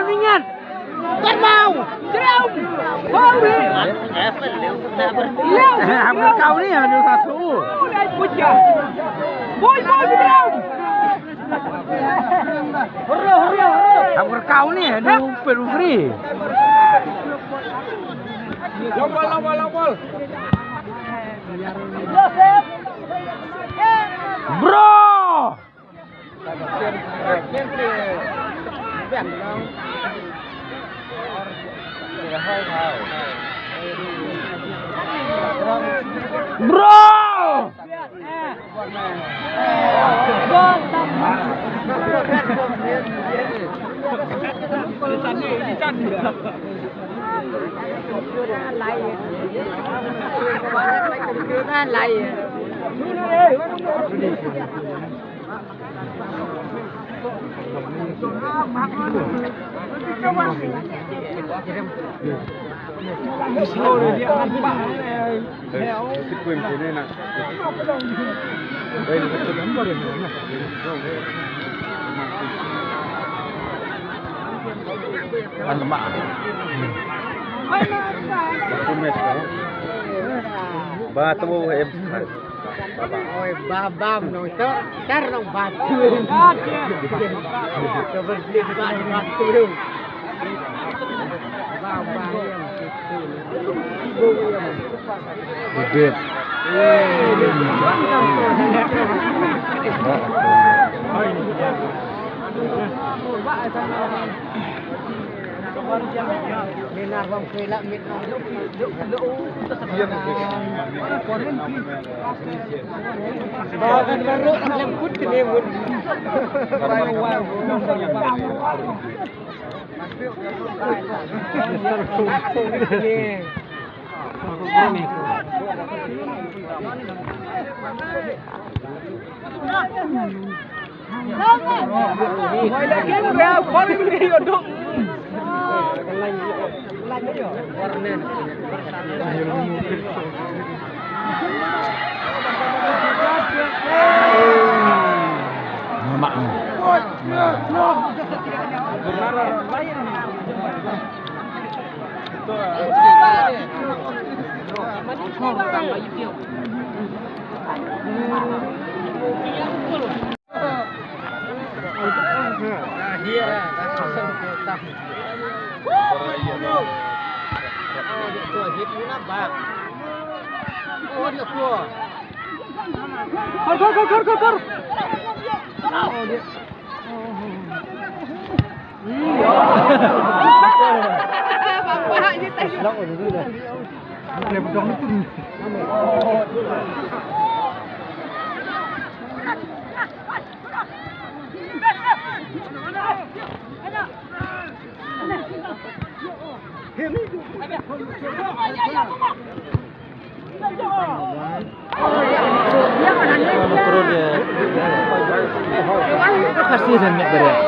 Ringan. Kan mau. Jauh. Hampir kau ni ada satu. Boy jauh. Hampir kau ni ada peru free. Lobol. Bro. Bro. Batu em ôi ba nói to char lòng bát tươi cho vật liên quan bát tươi vào ba em tuyệt nên là vòng thuê lại miệt nó ba kan baru lembut ni mun Ngoài lại kiếm ra con đi ở đâu mặn Kor. Bapak ni tadi. Nak ni tu dah. Boleh pedang tu. kasih sangat berat.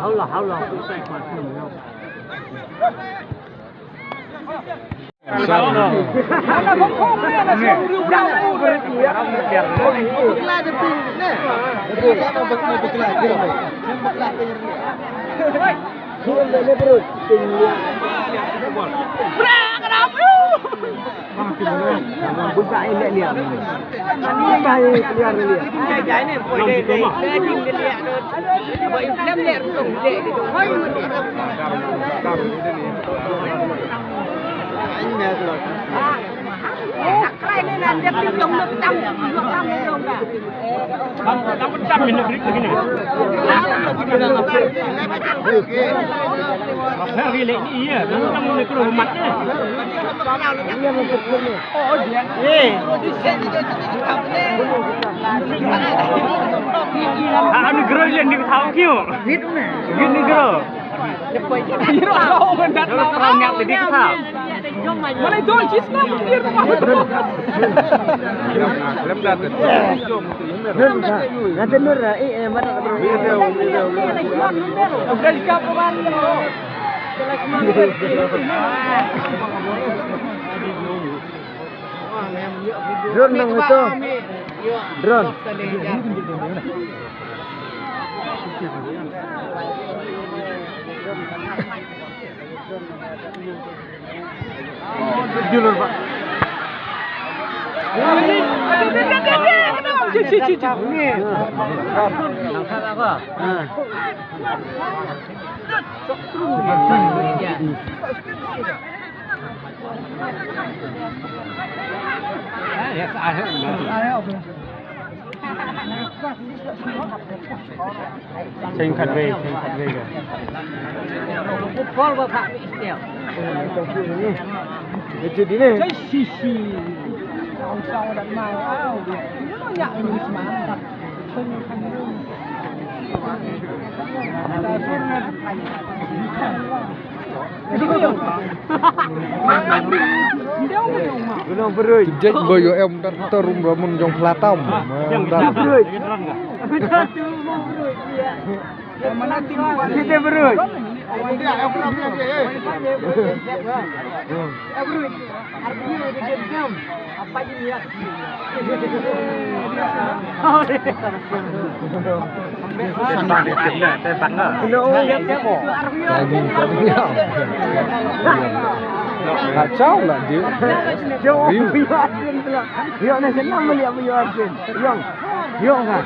Allah. Drone nang itu. Drone. Julur Pak. Trên khẩn về kìa. Con vào phạm đèo. Để chuyện đi này. Sau đặt mai áo đi. Nó nhạo như mà thật. Belum beruy. Jadi boyo em dan terum ramun jong pelatam. Dan beruy. Kita beruy. Apa ini ya? Kacau lah dia. Dia nak senang melihat dia Arjun. Yang kan?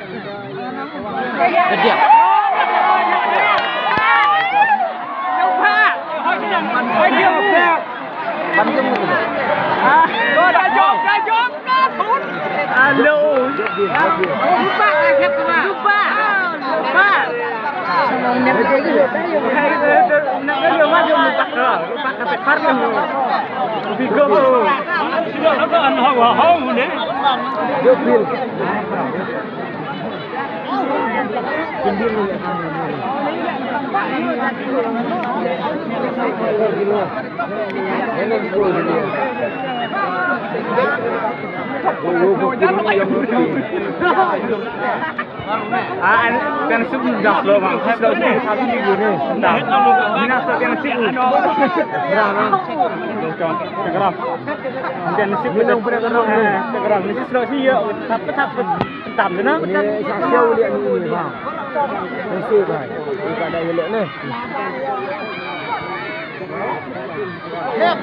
Dia. Bắn cái mũi này. Đã dồn thút. Alo. Giúp ba là khép mà. Giúp ba. Nó nhiều mắt dùng bạc rồi. Bạc là phải phát lên rồi. Vì cơ nó có ăn hoa quả hông đấy. Vô phiền. Kinh điên luôn. Anh kan sub dak lo bang khép đâu ni thao ni gini dak mina so kan sip ram ram kan sip bedang ram ni sro si yo thap tam tu na ni siau liat ni bang ni sip bhai dekat dah elok ni khép